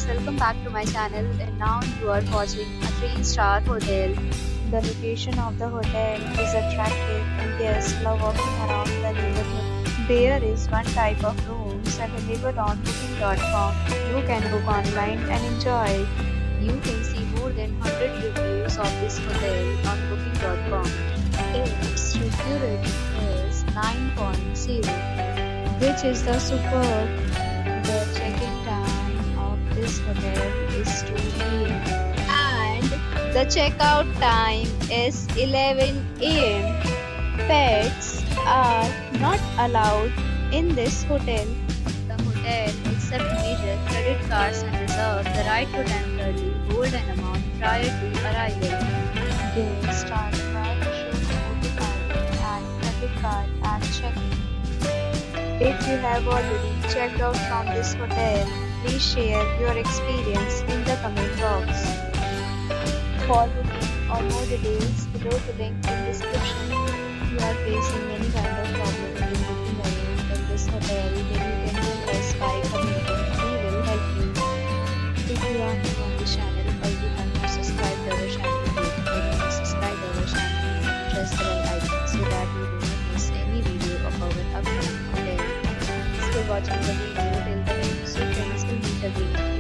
welcome back to my channel, and now you are watching a 3-star hotel. The location of the hotel is attractive and guests love walking around the neighborhood. There is one type of rooms available on booking.com. You can book online and enjoy it. You can see more than 100 reviews of this hotel on booking.com. Its review rating is 9.0, which is the superb. The check-in time of this hotel is 2 p.m. and the checkout time is 11 a.m. Pets are not allowed in this hotel. The hotel accepts major credit cards and reserves the right to temporarily hold an amount prior to arrival. Guests are required to show photo ID and credit card at check-in. If you have already checked out from this hotel, please share your experience in the comment box. For booking or more details, below the link in description. If you are facing any kind of problem in booking a room in this hotel, then you can tell us by commenting. We will help you. If you are new on this channel or you have not subscribed to our channel yet, then please subscribe to our channel and press the bell icon so that you do not miss any video of our upcoming hotel. Thanks for watching the video till the end. So friends, will meet again.